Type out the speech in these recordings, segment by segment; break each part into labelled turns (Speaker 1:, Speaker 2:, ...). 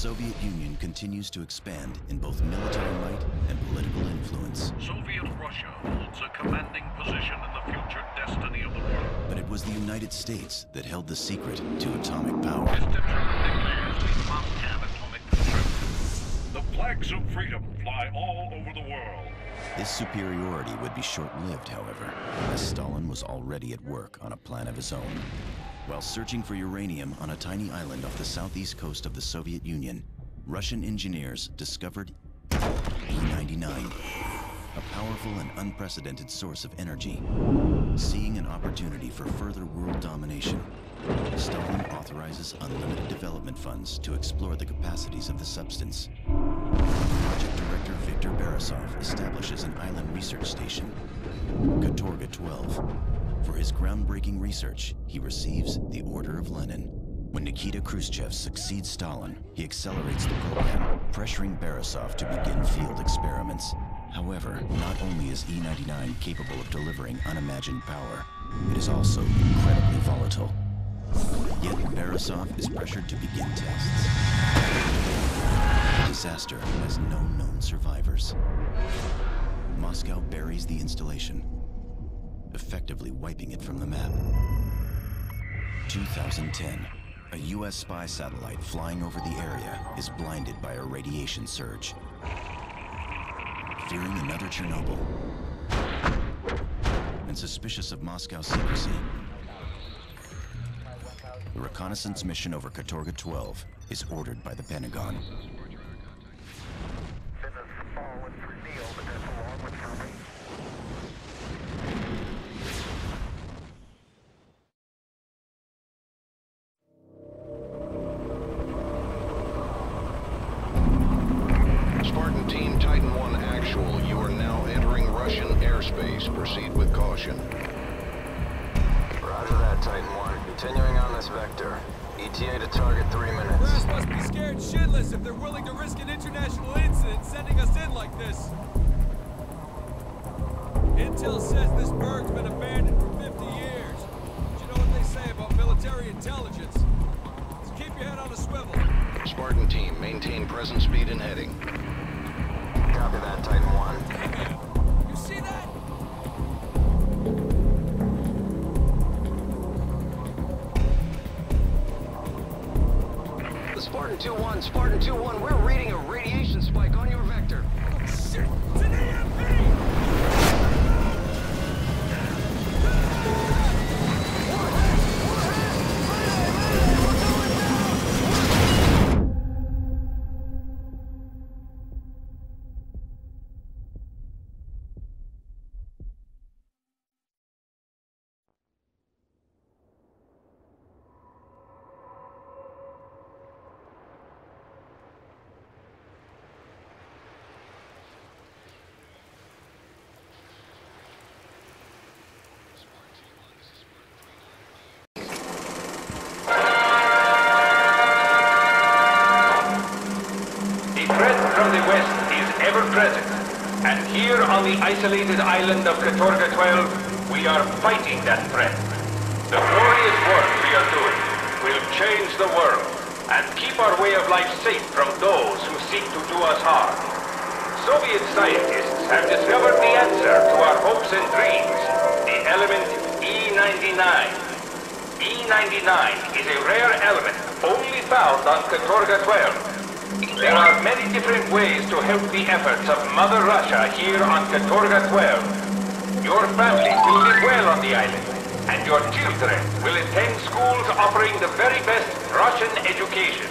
Speaker 1: Soviet Union continues to expand in both military might and political influence.
Speaker 2: Soviet Russia holds a commanding position in the future destiny of the world.
Speaker 1: But it was the United States that held the secret to atomic power.
Speaker 2: Mr. Truman declares we must have atomic control. The flags of freedom fly all over the world.
Speaker 1: This superiority would be short-lived, however, as Stalin was already at work on a plan of his own. While searching for uranium on a tiny island off the southeast coast of the Soviet Union, Russian engineers discovered E-99, a powerful and unprecedented source of energy. Seeing an opportunity for further world domination, Stalin authorizes unlimited development funds to explore the capacities of the substance. Project Director Viktor Borisov establishes an island research station, Katorga 12. For his groundbreaking research, he receives the Order of Lenin. When Nikita Khrushchev succeeds Stalin, he accelerates the program, pressuring Borisov to begin field experiments. However, not only is E-99 capable of delivering unimagined power, it is also incredibly volatile. Yet Borisov is pressured to begin tests. The disaster has no known survivors. Moscow buries the installation, effectively wiping it from the map. 2010. A U.S. spy satellite flying over the area is blinded by a radiation surge. Fearing another Chernobyl, and suspicious of Moscow's secrecy, the reconnaissance mission over Katorga 12 is ordered by the Pentagon.
Speaker 3: Spartan Team, Titan 1 actual. You are now entering Russian airspace. Proceed with caution.
Speaker 4: Roger that, Titan 1. Continuing on this vector. ETA to target 3 minutes.
Speaker 5: Brass must be scared shitless if they're willing to risk an international incident sending us in like this. Intel says this berg's been abandoned for 50 years. But you know what they say about military intelligence? So keep your head on a swivel.
Speaker 3: Spartan Team, maintain present speed and heading.
Speaker 4: Copy that, Titan 1.
Speaker 5: Damn! You see that?
Speaker 4: Spartan 2-1, Spartan 2-1, we're reading a radiation spike on your vector.
Speaker 5: Oh shit! It's an EMP!
Speaker 6: And here on the isolated island of Katorga 12, we are fighting that threat. The glorious work we are doing will change the world and keep our way of life safe from those who seek to do us harm. Soviet scientists have discovered the answer to our hopes and dreams, the element E-99. E-99 is a rare element only found on Katorga 12. There are many different ways to help the efforts of Mother Russia here on Katorga 12. Your family will live well on the island, and your children will attend schools offering the very best Russian education.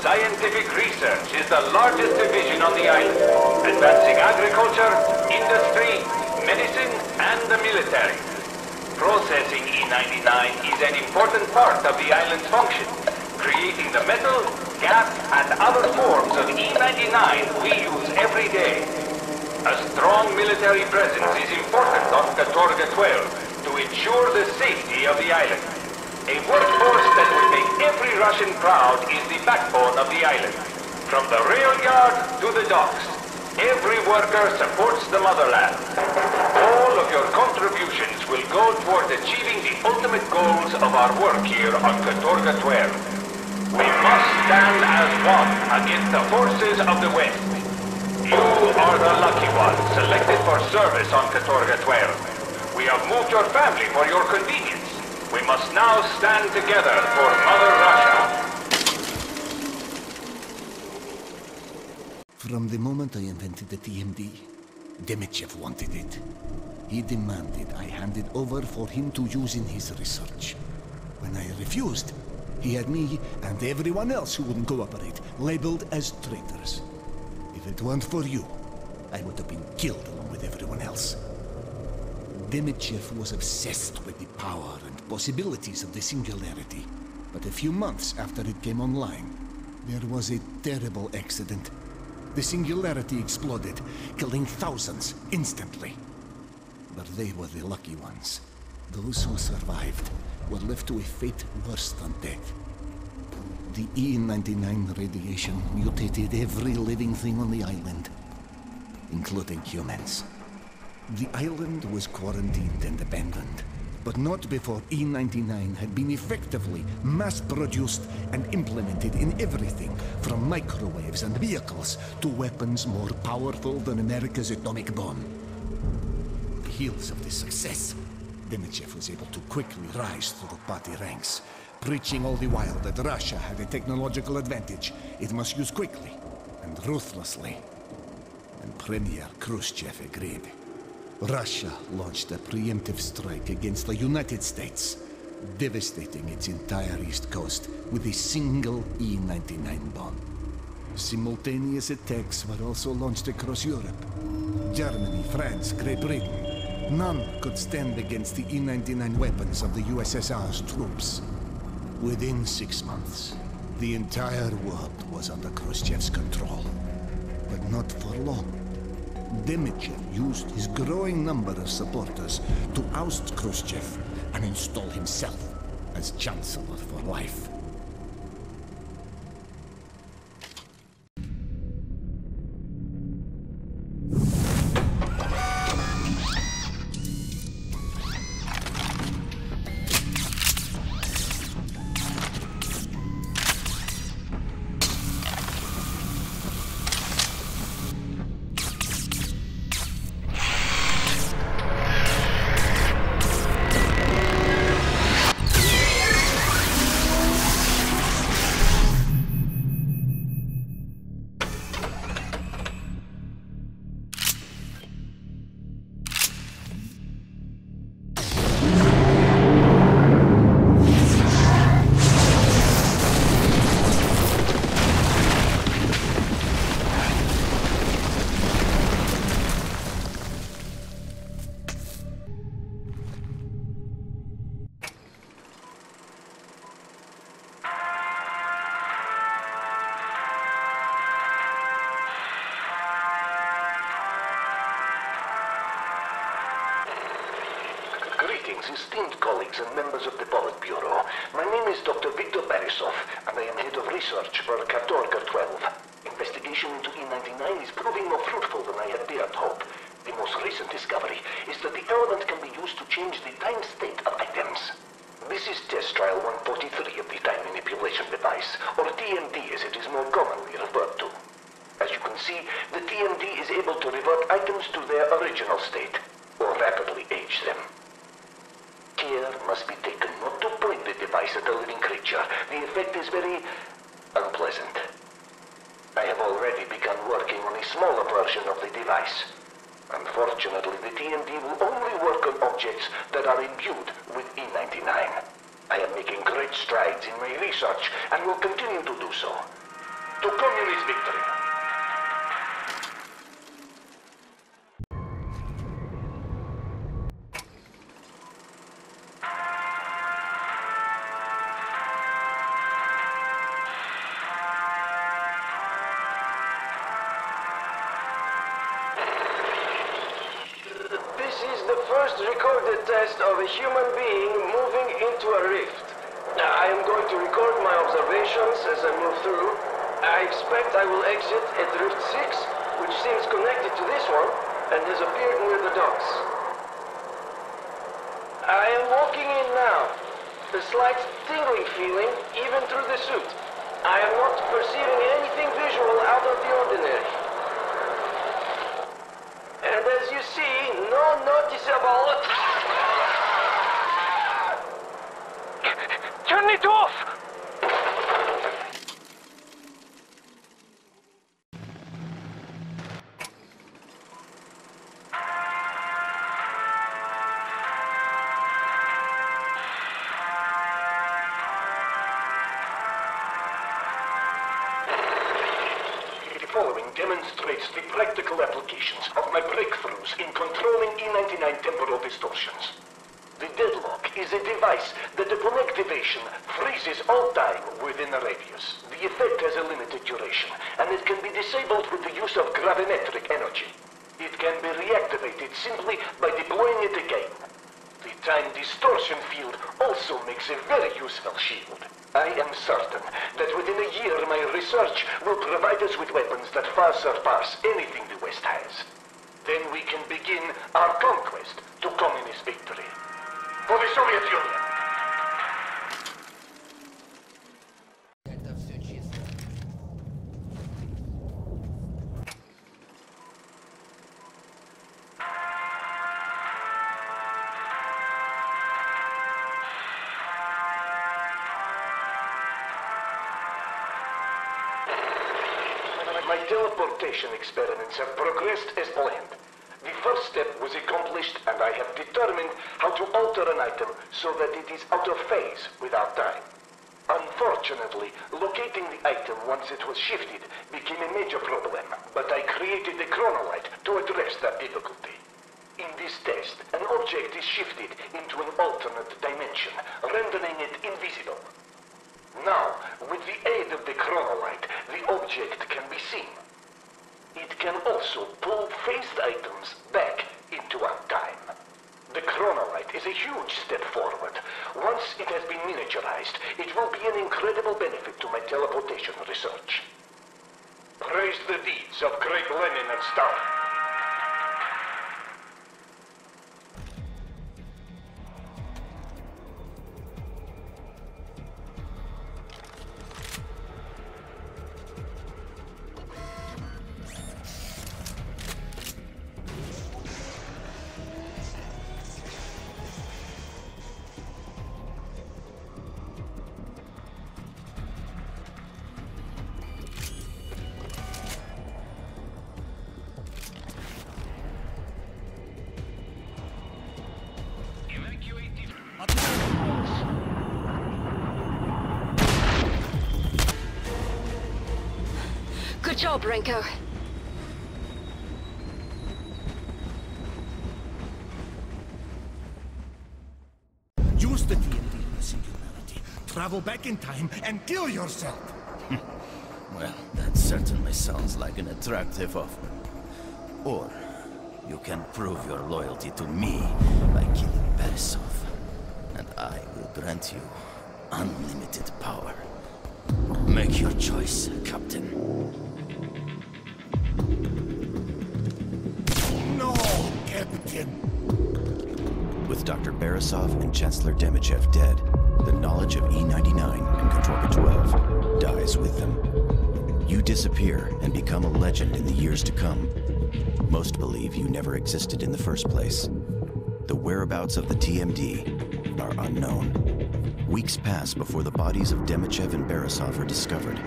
Speaker 6: Scientific research is the largest division on the island, advancing agriculture, industry, medicine, and the military. Processing E-99 is an important part of the island's function, creating the metal, gas, and other forms of E-99 we use every day. A strong military presence is important on Katorga 12 to ensure the safety of the island. A workforce that will make every Russian proud is the backbone of the island. From the rail yard to the docks, every worker supports the motherland. All of your contributions will go toward achieving the ultimate goals of our work here on Katorga 12. We must stand as one against the forces of the West. You are the lucky ones selected for service on Katorga 12. We have moved your family for your convenience. We must now stand together for Mother Russia.
Speaker 7: From the moment I invented the TMD, Demichev wanted it. He demanded I hand it over for him to use in his research. When I refused, he had me and everyone else who wouldn't cooperate labeled as traitors. If it weren't for you, I would have been killed along with everyone else. Demichev was obsessed with the power and possibilities of the Singularity. But a few months after it came online, there was a terrible accident. The Singularity exploded, killing thousands instantly. But they were the lucky ones. Those who survived were left to a fate worse than death. The E-99 radiation mutated every living thing on the island, including humans. The island was quarantined and abandoned, but not before E-99 had been effectively mass-produced and implemented in everything from microwaves and vehicles to weapons more powerful than America's atomic bomb. On the heels of this success, Demichev was able to quickly rise through party ranks, preaching all the while that Russia had a technological advantage it must use quickly and ruthlessly. And Premier Khrushchev agreed. Russia launched a preemptive strike against the United States, devastating its entire east coast with a single E-99 bomb. Simultaneous attacks were also launched across Europe. Germany, France, Great Britain. None could stand against the E-99 weapons of the USSR's troops. Within 6 months, the entire world was under Khrushchev's control. But not for long. Demichev used his growing number of supporters to oust Khrushchev and install himself as Chancellor for life.
Speaker 8: Greetings, esteemed colleagues and members of the Politburo. My name is Dr. Viktor Borisov, and I am head of research for Katorga 12. Investigation into E-99 is proving more fruitful than I had dared hope. The most recent discovery is that the element can be used to change the time state of items. This is test trial 143 of the time manipulation device, or TMD as it is more commonly referred to. As you can see, the TMD is able to revert items to their original state, or rapidly age them. Care must be taken not to point the device at a living creature. The effect is very unpleasant. I have already begun working on a smaller version of the device. Unfortunately, the TMD will only work on objects that are imbued with E-99. I am making great strides in my research and will continue to do so. To communist victory!
Speaker 9: First recorded test of a human being moving into a rift. I am going to record my observations as I move through. I expect I will exit at Rift 6, which seems connected to this one, and has appeared near the docks. I am walking in now. A slight tingling feeling, even through the suit. I am not perceiving anything visual out of the ordinary. And as you see, no noticeable...
Speaker 6: Turn it off!
Speaker 8: The following demonstrates the practical applications of my breakthroughs in controlling E99 temporal distortions. The deadlock is a device that upon activation freezes all time within a radius. The effect has a limited duration, and it can be disabled with the use of gravimetric energy. It can be reactivated simply by deploying it again. The time distortion field also makes a very useful shield. I am certain that within a year my research will provide us with weapons that far surpass anything the West has. Then we can begin our conquest to communist victory. For the Soviet Union! My teleportation experiments have progressed as planned. The first step was accomplished, and I have determined how to alter an item so that it is out of phase without time. Unfortunately, locating the item once it was shifted became a major problem, but I created a chronolite to address that difficulty. In this test, an object is shifted into an alternate dimension, rendering it invisible. Now, with the aid of the chronolite, the object can be seen. It can also pull phased items back into our time. The chronolite is a huge step forward. Once it has been miniaturized, it will be an incredible benefit to my teleportation research. Praise the deeds of great Lenin and Stalin.
Speaker 10: Good job, Renko.
Speaker 7: Use the TMD in the Singularity. Travel back in time and kill yourself.
Speaker 1: Well, that certainly sounds like an attractive offer. Or you can prove your loyalty to me by killing Borisov, and I will grant you unlimited power. Make your choice, Captain.
Speaker 7: No, Captain.
Speaker 1: With Dr. Borisov and Chancellor Demichev dead, the knowledge of E99 and Katorga 12 dies with them. You disappear and become a legend in the years to come. Most believe you never existed in the first place. The whereabouts of the TMD are unknown. Weeks pass before the bodies of Demichev and Borisov are discovered.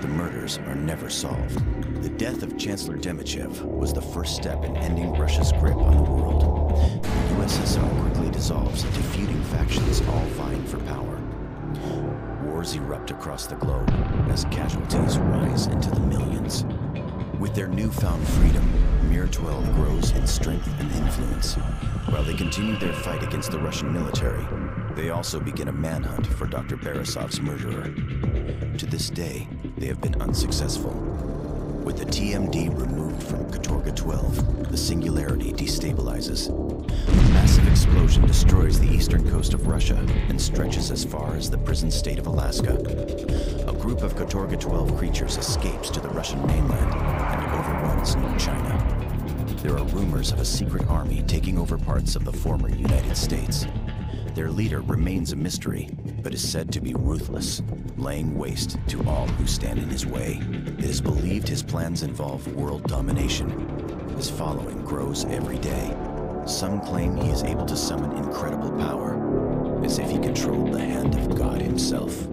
Speaker 1: The murders are never solved. The death of Chancellor Demichev was the first step in ending Russia's grip on the world. The USSR quickly dissolves into feuding factions all vying for power. Wars erupt across the globe as casualties rise into the millions. With their newfound freedom, Mir 12 grows in strength and influence. While they continue their fight against the Russian military, they also begin a manhunt for Dr. Borisov's murderer. To this day, they have been unsuccessful. With the TMD removed from Katorga 12, the Singularity destabilizes. A massive explosion destroys the eastern coast of Russia and stretches as far as the prison state of Alaska. A group of Katorga 12 creatures escapes to the Russian mainland and overruns New China. There are rumors of a secret army taking over parts of the former United States. Their leader remains a mystery, but is said to be ruthless, laying waste to all who stand in his way. It is believed his plans involve world domination. His following grows every day. Some claim he is able to summon incredible power, as if he controlled the hand of God himself.